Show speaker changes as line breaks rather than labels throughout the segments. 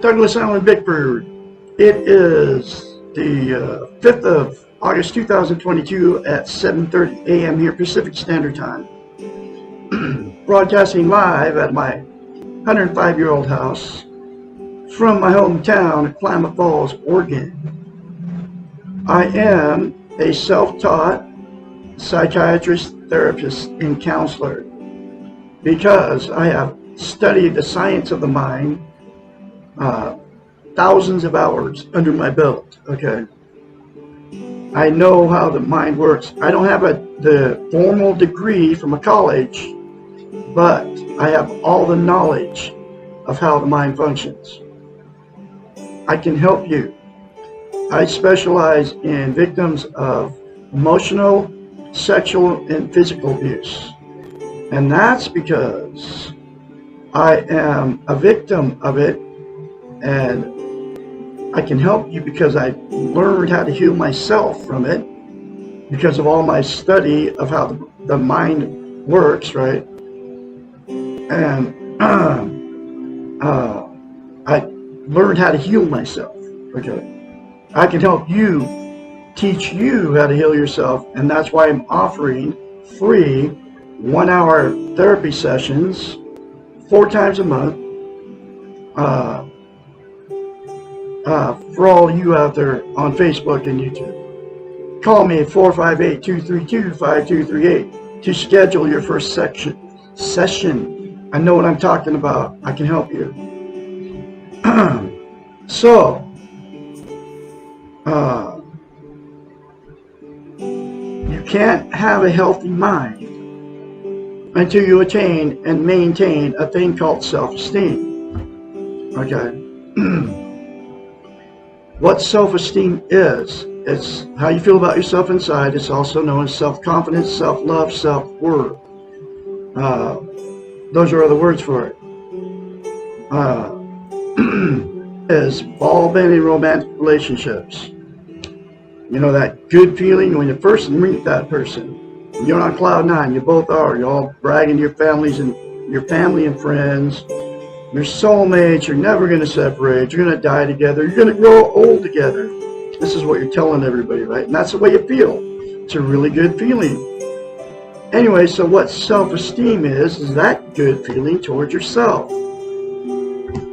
Douglas Allen Bickford. It is the 5th of August 2022 at 7:30 a.m. here Pacific Standard Time. Broadcasting live at my 105-year-old house from my hometown of Klamath Falls, Oregon. I am a self-taught psychiatrist, therapist, and counselor because I have studied the science of the mind, thousands of hours under my belt. Okay, I know how the mind works. I don't have the formal degree from a college, but I have all the knowledge of how the mind functions. I can help you. I specialize in victims of emotional, sexual, and physical abuse. And that's because I am a victim of it, and I can help you because I learned how to heal myself from it because of all my study of how the mind works, right? And I learned how to heal myself. Okay, I can help you, teach you how to heal yourself, and that's why I'm offering free 1-hour therapy sessions 4 times a month for all you out there on Facebook and YouTube. Call me at 458-232-5238 to schedule your first session. I know what I'm talking about. I can help you. So, you can't have a healthy mind until you attain and maintain a thing called self-esteem. Okay? What self-esteem is, it's how you feel about yourself inside. It's also known as self-confidence, self-love, self-worth. Those are other words for it. Is ball-bending romantic relationships. You know, that good feeling when you first meet that person. You're on cloud 9. You both are. You're all bragging to your family and friends. You're soulmates. You're never going to separate. You're going to die together. You're going to grow old together. This is what you're telling everybody, right? And that's the way you feel. It's a really good feeling. Anyway, so what self-esteem is that good feeling towards yourself.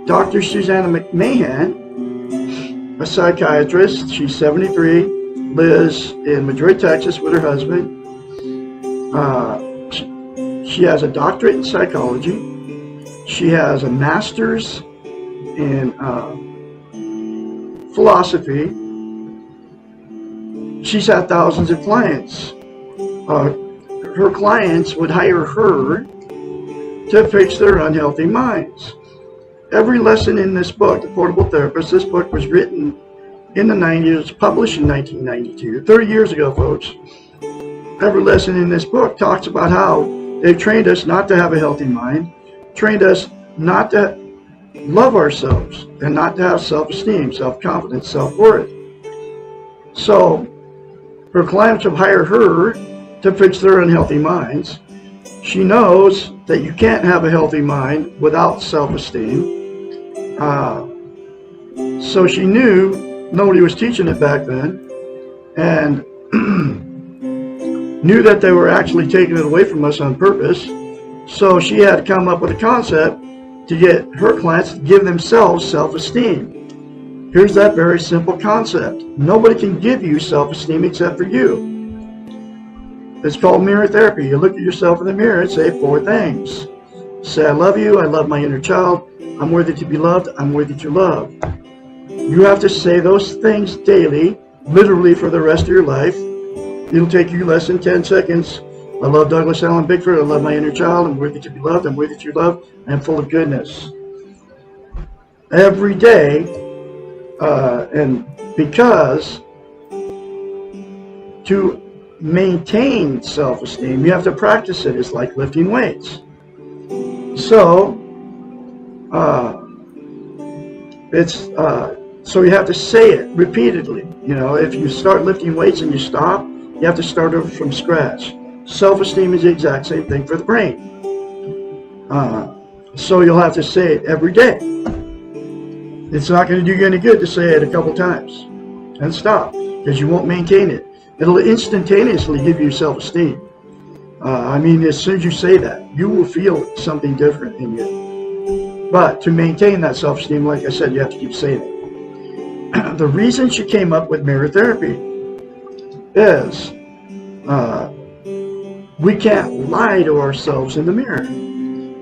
Dr. Susanna McMahon, a psychiatrist, she's 73, lives in Madrid, Texas with her husband. She has a doctorate in psychology. She has a master's in philosophy. She's had thousands of clients. Her clients would hire her to fix their unhealthy minds. Every lesson in this book, The Portable Therapist, this book was written in the 90s, published in 1992, 30 years ago, folks. Every lesson in this book talks about how they've trained us not to have a healthy mind, trained us not to love ourselves, and not to have self-esteem, self-confidence, self-worth. So her clients will hire her to fix their unhealthy minds. She knows that you can't have a healthy mind without self-esteem. So she knew nobody was teaching it back then, and knew that they were actually taking it away from us on purpose. So she had to come up with a concept to get her clients to give themselves self-esteem. Here's that very simple concept. Nobody can give you self-esteem except for you. It's called mirror therapy. You look at yourself in the mirror and say 4 things. Say, I love you. I love my inner child. I'm worthy to be loved. I'm worthy to love. You have to say those things daily, literally for the rest of your life. It'll take you less than 10 seconds. I love Douglas Allen Bickford. I love my inner child. I'm worthy to be loved. I'm worthy to love. I'm full of goodness. Every day, and because to maintain self-esteem, you have to practice it. It's like lifting weights. So, so you have to say it repeatedly. You know, if you start lifting weights and you stop, you have to start over from scratch. Self-esteem is the exact same thing for the brain. So you'll have to say it every day. It's not going to do you any good to say it a couple times and stop, because you won't maintain it. It'll instantaneously give you self-esteem. I mean, as soon as you say that, you will feel something different in you. But to maintain that self-esteem, like I said, you have to keep saying it. The reason she came up with mirror therapy is we can't lie to ourselves in the mirror.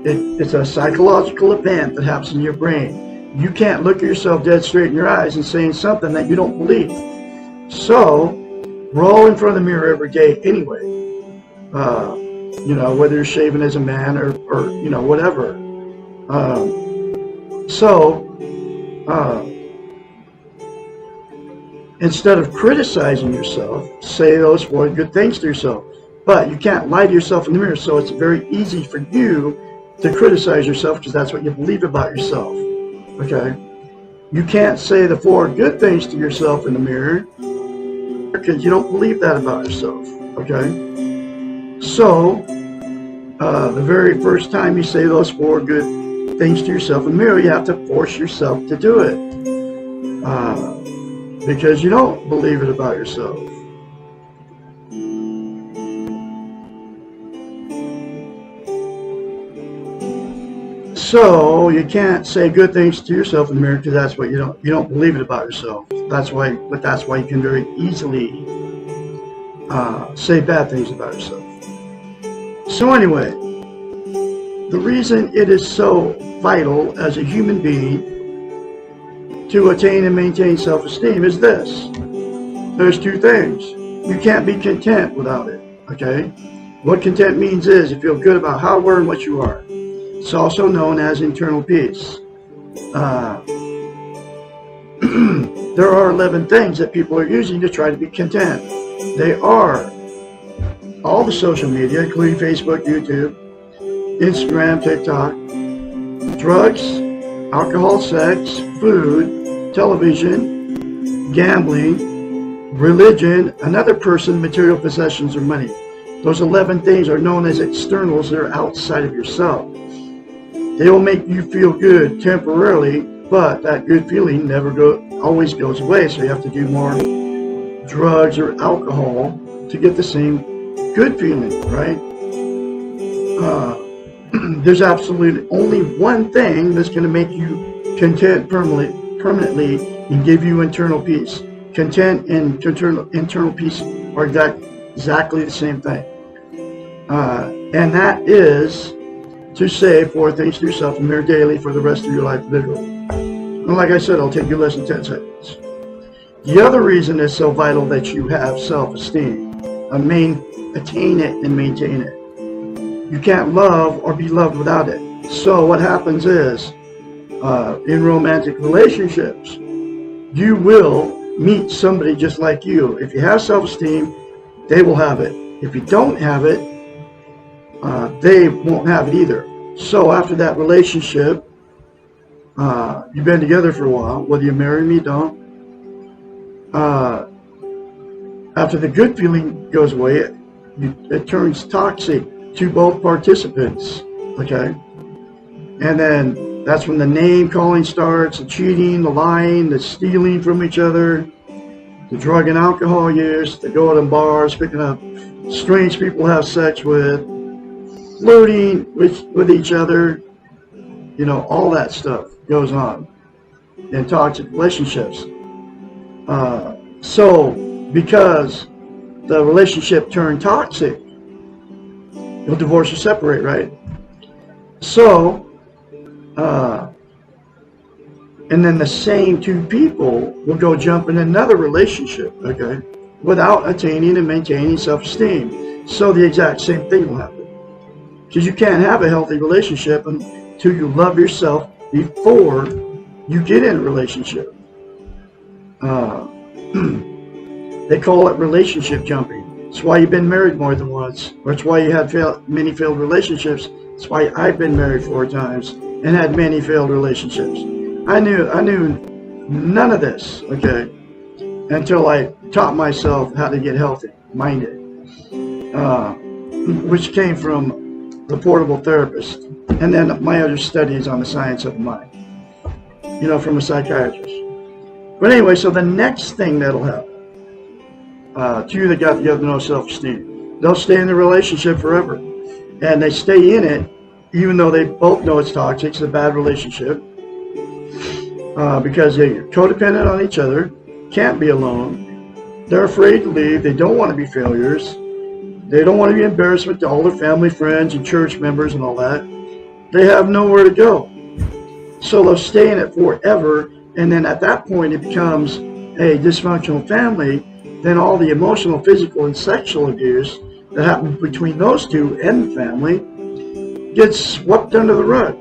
It's a psychological event that happens in your brain. You can't look at yourself dead straight in your eyes and saying something that you don't believe. So we're all in front of the mirror every day anyway. You know, whether you're shaving as a man or you know, whatever. Instead of criticizing yourself, say those 4 good things to yourself. But you can't lie to yourself in the mirror, so it's very easy for you to criticize yourself because that's what you believe about yourself. Okay? You can't say the 4 good things to yourself in the mirror because you don't believe that about yourself. Okay? So, the very first time you say those 4 good things to yourself in the mirror, you have to force yourself to do it. Because you don't believe it about yourself. So you can't say good things to yourself in the mirror because that's what you don't believe it about yourself. That's why you can very easily say bad things about yourself. So anyway, the reason it is so vital as a human being to attain and maintain self-esteem is this. There's 2 things. You can't be content without it, okay? What content means is you feel good about how, where, and what you are. It's also known as internal peace. There are 11 things that people are using to try to be content. They are all the social media, including Facebook, YouTube, Instagram, TikTok, drugs, alcohol, sex, food, television, gambling, religion, another person, material possessions, or money. Those 11 things are known as externals. They're outside of yourself. They will make you feel good temporarily, but that good feeling never always goes away. So you have to do more drugs or alcohol to get the same good feeling, right? There's absolutely only one thing that's going to make you content permanently and give you internal peace. Content and internal peace are exactly the same thing. And that is to say 4 things to yourself in the mirror daily for the rest of your life, literally. And like I said, it'll take you less than 10 seconds. The other reason it's so vital that you have self-esteem, attain it and maintain it. You can't love or be loved without it. So what happens is, in romantic relationships, you will meet somebody just like you. If you have self-esteem, they will have it. If you don't have it, they won't have it either. So after that relationship, you've been together for a while, whether you marry me, don't. After the good feeling goes away, it turns toxic to both participants, okay? And then that's when the name calling starts, the cheating, the lying, the stealing from each other, the drug and alcohol use, the going to bars, picking up strange people to have sex with, flirting with each other, you know, all that stuff goes on in toxic relationships. So because the relationship turned toxic, you'll divorce or separate, right? So, and then the same 2 people will go jump in another relationship, okay, without attaining and maintaining self-esteem. So the exact same thing will happen. Because you can't have a healthy relationship until you love yourself before you get in a relationship. They call it relationship jumping. It's why you've been married more than once, or it's why you had many failed relationships. It's why I've been married 4 times and had many failed relationships. I knew none of this, okay, until I taught myself how to get healthy-minded, which came from the Portable Therapist, and then my other studies on the science of the mind. from a psychiatrist. But anyway, so the next thing that'll happen to you that got together no self-esteem, they'll stay in the relationship forever. And they stay in it even though they both know it's toxic, it's a bad relationship, because they're codependent on each other, can't be alone, they're afraid to leave, they don't want to be failures, they don't want to be embarrassment to all their family, friends, and church members and all that. They have nowhere to go. So they'll stay in it forever, and then at that point it becomes a dysfunctional family. Then all the emotional, physical, and sexual abuse that happens between those two and the family gets swept under the rug.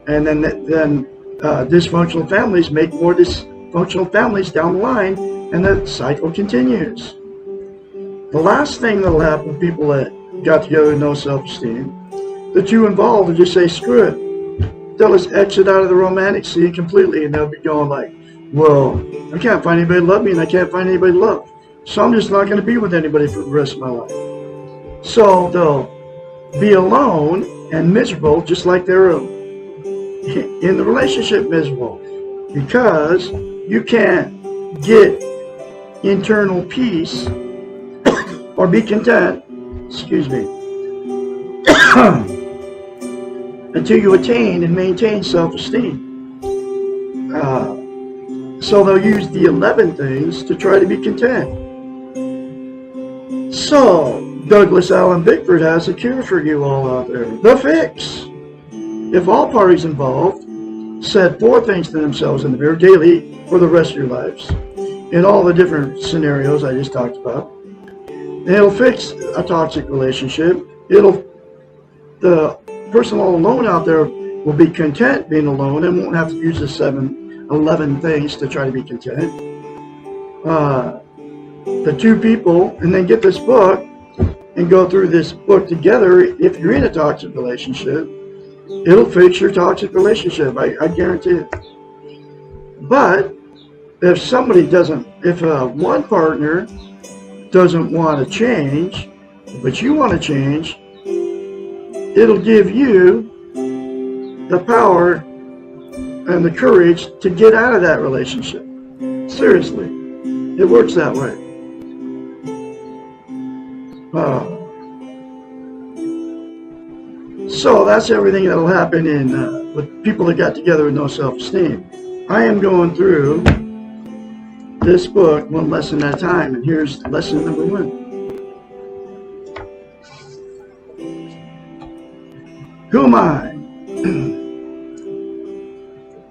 And then dysfunctional families make more dysfunctional families down the line, and the cycle continues. The last thing that will happen with people that got together with no self-esteem, the two involved will just say, screw it. They'll just exit out of the romantic scene completely, and they'll be going like, well, I can't find anybody to love me, and I can't find anybody to love. So I'm just not going to be with anybody for the rest of my life. So they'll be alone and miserable, just like they're in the relationship miserable, because you can't get internal peace or be content, until you attain and maintain self-esteem. So they'll use the 11 things to try to be content. So Douglas Allen Bickford has a cure for you all out there. The fix. If all parties involved said 4 things to themselves in the mirror daily for the rest of your lives, in all the different scenarios I just talked about, it'll fix a toxic relationship. The person all alone out there will be content being alone and won't have to use the 11 things to try to be content. The 2 people, and then get this book and go through this book together. If you're in a toxic relationship, it'll fix your toxic relationship. I guarantee it. But if somebody if one partner doesn't want to change, but you want to change, it'll give you the power and the courage to get out of that relationship. Seriously, it works that way. So that's everything that'll happen with people that got together with no self-esteem. I am going through this book one lesson at a time, and here's lesson number 1. Who am I?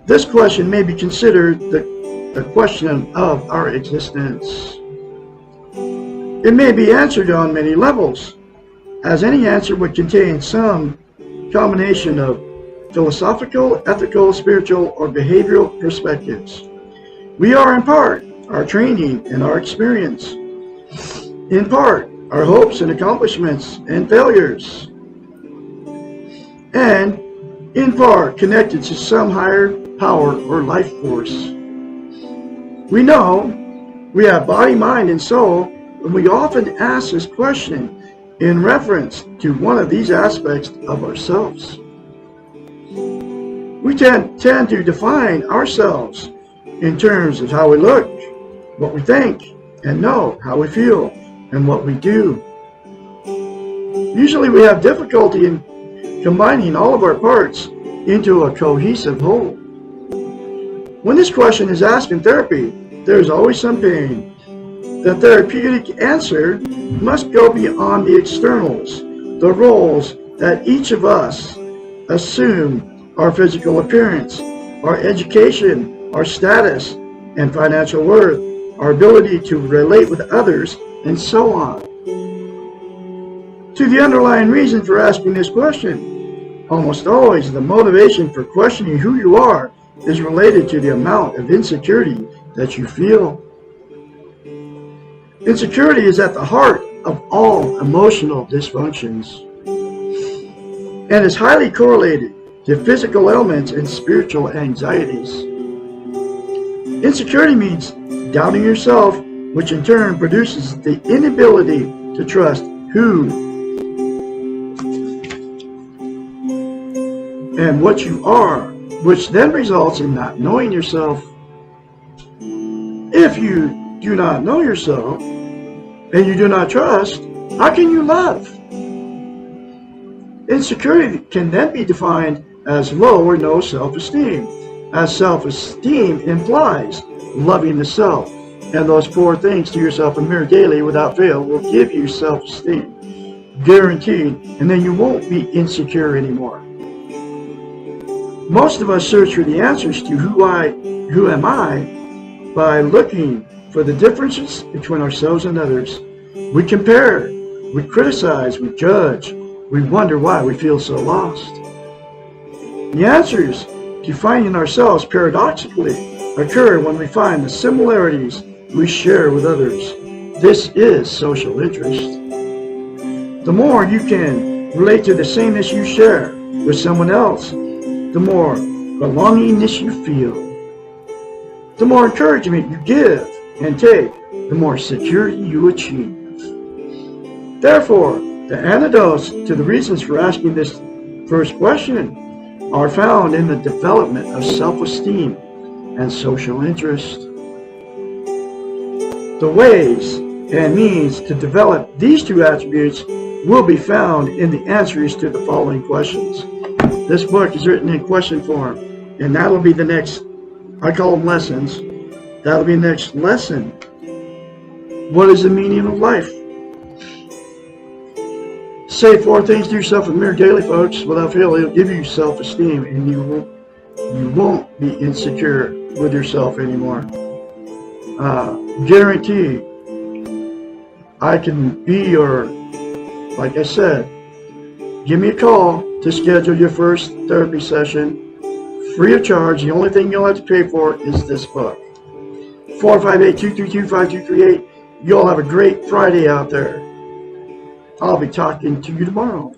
This question may be considered the question of our existence. It may be answered on many levels, as any answer would contain some combination of philosophical, ethical, spiritual, or behavioral perspectives. We are in part our training and our experience, in part our hopes and accomplishments and failures, and in part connected to some higher power or life force. We know we have body, mind, and soul, and we often ask this question in reference to one of these aspects of ourselves. We tend to define ourselves in terms of how we look, what we think, and know, how we feel, and what we do. Usually we have difficulty in combining all of our parts into a cohesive whole. When this question is asked in therapy, there is always some pain. The therapeutic answer must go beyond the externals, the roles that each of us assume: our physical appearance, our education, our status and financial worth, our ability to relate with others, and so on. To the underlying reason for asking this question, almost always the motivation for questioning who you are is related to the amount of insecurity that you feel. Insecurity is at the heart of all emotional dysfunctions and is highly correlated to physical ailments and spiritual anxieties. Insecurity means doubting yourself, which in turn produces the inability to trust who and what you are which then results in not knowing yourself. If you do not know yourself and you do not trust, how can you love? Insecurity can then be defined as low or no self-esteem, as self-esteem implies loving the self. And those 4 things to yourself in the mirror daily without fail will give you self-esteem, guaranteed, and then you won't be insecure anymore. Most of us search for the answers to who am I by looking for the differences between ourselves and others. We compare, we criticize, we judge, we wonder why we feel so lost. The answers to finding ourselves paradoxically occur when we find the similarities we share with others. This is social interest. The more you can relate to the sameness you share with someone else, the more belongingness you feel. The more encouragement you give and take, the more security you achieve. Therefore, the antidotes to the reasons for asking this first question are found in the development of self-esteem and social interest. The ways and means to develop these 2 attributes will be found in the answers to the following questions. This book is written in question form, and that'll be the next, I call them lessons. That'll be the next lesson. What is the meaning of life? Say 4 things to yourself in the mirror daily, folks. Without fail, it'll give you self-esteem, and you won't be insecure with yourself anymore. Guarantee I can be your, like I said, give me a call to schedule your first therapy session, free of charge. The only thing you'll have to pay for is this book. 458-232-5238. You all have a great Friday out there. I'll be talking to you tomorrow.